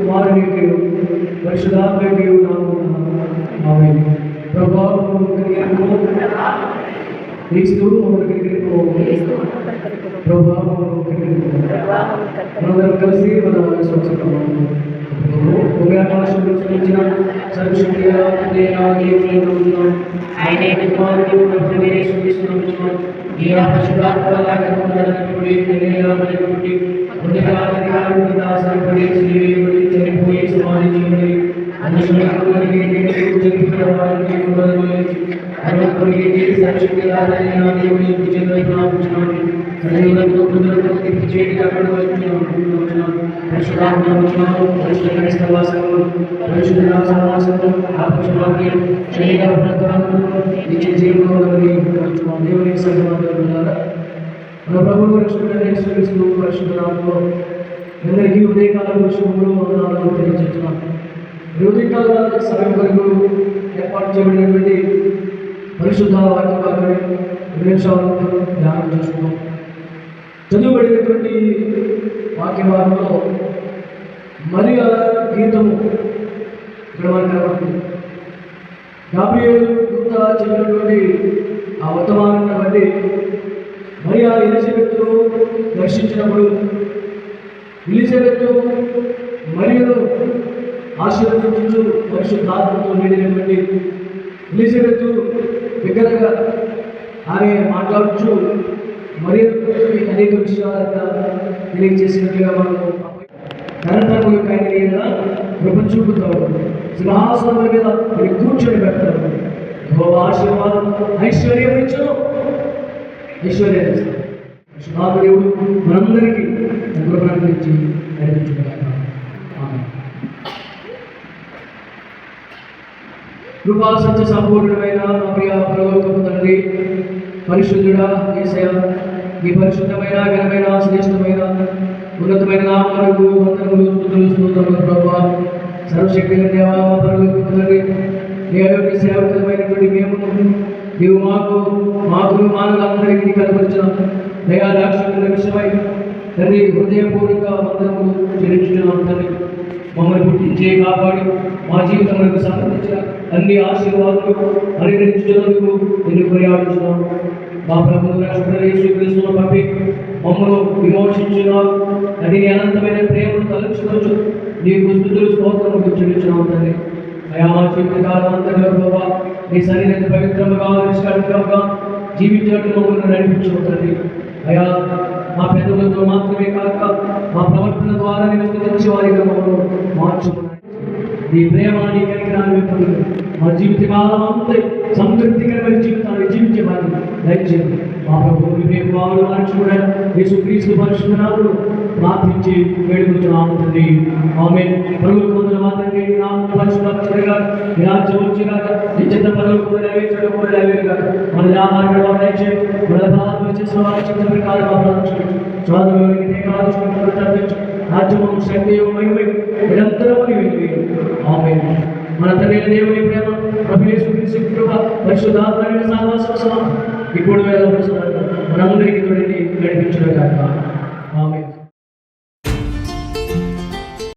వారికి పరిశుద్ధాత్మకి ఆమేన్. ప్రభావం క్రీస్తు ప్రభావం మనందరం కలిసి మన ఉభయాకాశంలో సృష్టించిన సర్వశక్తి చనిపోయి సమాధించబడి మన ప్రభువు రక్షిస్తూ పరిశుద్ధనామములో అందరికీ ఉదయకాల శుభములు వందనాలు తెలియజేస్తున్నాను. ఉదయకాల సమయం వరకు ఏర్పాటు చేయబడినటువంటి పరిశుద్ధ వాక్య భాగాన్ని విమర్శలను ధ్యానం చేస్తున్నాం. చదువుబడినటువంటి వాక్య భాగంలో మరియ గీతము ఇక్కడ మనకు కనబడుతుంది. గాబ్రియేలు దూత చెప్పినటువంటి ఆ వర్తమానాన్ని బట్టి మరియా ఎలిజబెత్తును దర్శించినప్పుడు ఎలిజబెత్తు మరియను ఆశీర్వదించు పరిశుద్ధాత్మతో నిండినటువంటి ఎలిజబెత్తు బిగ్గరగా ఆమె మాట్లాడుచు మరియను అనేక విషయాలంతా తెలియజేసినట్లుగా మనము ఘనతను యొక్క ఆయన కృప చూపుతాడు. సింహాసనం మీద అది కూర్చొని పెడతాడు. ఆశీర్వాదం ఐశ్వర్యం ఇచ్చు ఐశ్వర్యాన్ని దేవుడు మనందరికీ అనుగ్రహించి నడిపించుకుంటాం. కృపా సత్య సంపూర్ణమైన మా ప్రియ పరలోకపు తండ్రి, పరిశుద్ధుడా యేసయ్య, ఈ పరిశుద్ధమైన ఘనమైన శ్రేష్టమైన ఉన్నతమైన నామమునకు వందనములు స్తుతులు స్తోత్రములు ప్రభువా. సర్వశక్తి దేవా మా పరలోకపు తండ్రి, నీ యొక్క సేవకులమైనటువంటి మేము నీవు మాకు మానవులందరికీ కనపరిచిన దయా దాక్షిణ్యుల విషయమై తండ్రి హృదయపూర్వక వందనములు చెల్లించుతున్నాం తండ్రి. మమ్మల్ని పుట్టించే కాపాడి మా జీవితములకు సంబంధించిన అన్ని ఆశీర్వాదాలు అనుగ్రహించినందుకు నిన్ను కొనియాడుతున్నాం. మా ప్రభువు రక్షకుడైన యేసుక్రీస్తును పంపి మమ్మల్ని విమోచించున్నావు. అది నీ అనంతమైన ప్రేమను తలంచుకోవచ్చు. నీకు స్తుతులు స్తోత్రములు చెల్లించున్నాం తండ్రి. అయా మా జీవితకాలం అంతగా ప్రభావ నీ సన్నిధిని పవిత్రముగా నిష్కలంకముగా జీవించినట్లు మమ్మల్ని నడిపించు తండ్రి. అయా మా పెద్దలతో మాత్రమే కాక మా ప్రవర్తన ద్వారా నేను స్తుతించే వారిగా మమ్మల్ని మార్చుకున్నాను. నీ ప్రేమ నీ కనికరాన్ని పొందుకు మా జీవితకాలం అంతా సంతృప్తికరమైన జీవితాన్ని జీవించే వారిని దయచేయండి. మా ప్రభువు వివేక వారు మార్చుకున్న యేసుక్రీస్తు పరిశుద్ధ నామములో ప్రార్థించి వేడుకుంటున్నాము తండ్రి. ఆమేన్. పరలోక మందుల మాత్రమే నీ నామము పరిశుద్ధపరచబడుగా, నీ రాజ్యం వచ్చుగాక, నీ చిత్త పరలోకములో నెరవేరుగాక. మన ఆహారం దయచేయండి. మన పాపములు చేసిన వారి చిత్త ప్రకారం మా ప్రార్థించు. స్వాతంత్ర్యానికి దేవాలయాన్ని ప్రార్థించు. రాజ్యము శక్తియు మహిమయు నిరంతరము నీవే. ఆమేన్. మన తండ్రి దేవుని ప్రేమ, ప్రభు యేసుక్రీస్తు కృప, పరిశుద్ధాత్మ సహవాసం ఇప్పుడు మనందరికీ తోడని నడిపించుగాక.